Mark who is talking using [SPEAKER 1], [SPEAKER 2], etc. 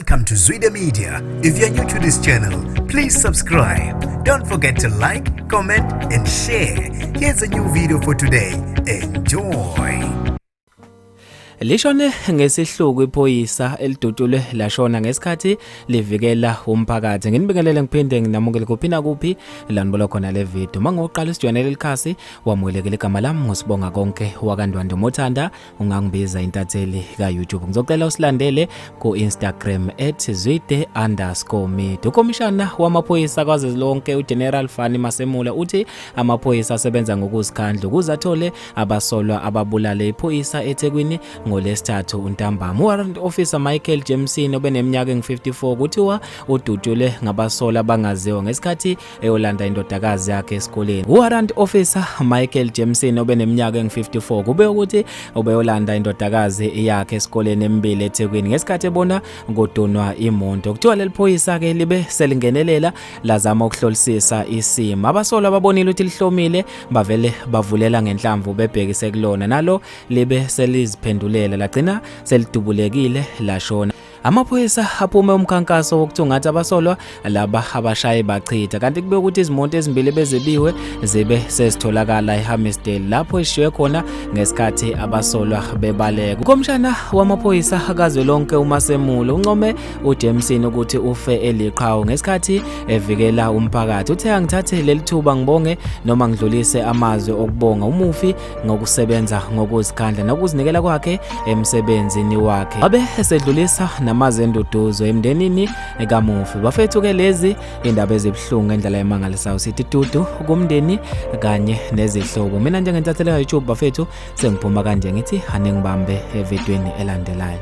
[SPEAKER 1] Welcome to Zwida Media. If you're new to this channel, please subscribe. Don't forget to like, comment and share. Here's a new video for today. Enjoy.
[SPEAKER 2] Lishone ngesihluku iPhoyisa elidutshulwe lashona ngesikhathi livikela umphakathi. Nginibingelele ngiphinde nginamukele kuphina kuphi lanibona khona le video. Mangoqala isijoyinele likhasi wamulekele igama lami ngosibonga konke wakandwando mothanda ungangibiza intatheli ka YouTube. Ngizocela usilandele ku Instagram @zwide_media. Ukomishana wamaphoyisa kwaze lonke uGeneral Fani Masemula uthi amaphoyisa asebenza ngokuzikhandla ukuze athole abasolwa ababulale iPhoyisa eThekwini ngolesithathu untambama. Warrant Officer Michael Jameson obeneminyaka engu-54 kuthiwa udutshule ngabasola abangaziwa ngesikhathi eyolanda indodakazi yakhe esikoleni. Warrant Officer Michael Jameson obeneminyaka engu-54 kube ukuthi ubeyolanda indodakazi yakhe esikoleni eMbili eThekwini ngesikhathi ebona ngodonwa imoto. Kuthiwa leli phoyisa ke libe selingenelela lazama ukuhlolisisa isimo. Abasola babonile ukuthi lihlomile bavele bavulela ngenhlamvu bebhekise kulona nalo libe seliziphendulela lagcina selidubulekile lashona. Amaphoyisa aphume umkhankaso wokuthungatha abasolwa laba abashaye bachitha kanti kube ukuthi izimoto ezimbili bezebiwe zibe sezitholakala eHammersdale lapho eshiwe khona ngesikhathi abasolwa bebaleka. Ukomishana wamaphoyisa akazwelonke uMasemula uncome uJameson ukuthi ufe eliqhawe ngesikhathi evikela umphakathi. Uthe angithathe leli thuba ngibonge noma ngidlulise amazwi okubonga umufi ngokusebenza ngokuzikhandla nokuzinikela kwakhe emsebenzini wakhe. Abe esedlulisa namazenduduzo emndenini kamufi. Bafethu ke lezi indaba ezibhlungu ngendlela emangalisayo sithi dudu kumndeni kanye nezihlobo. Mina njengentatheli ka YouTube bafethu sengiphuma kanje ngithi ane ngibambe evidweni elandelayo.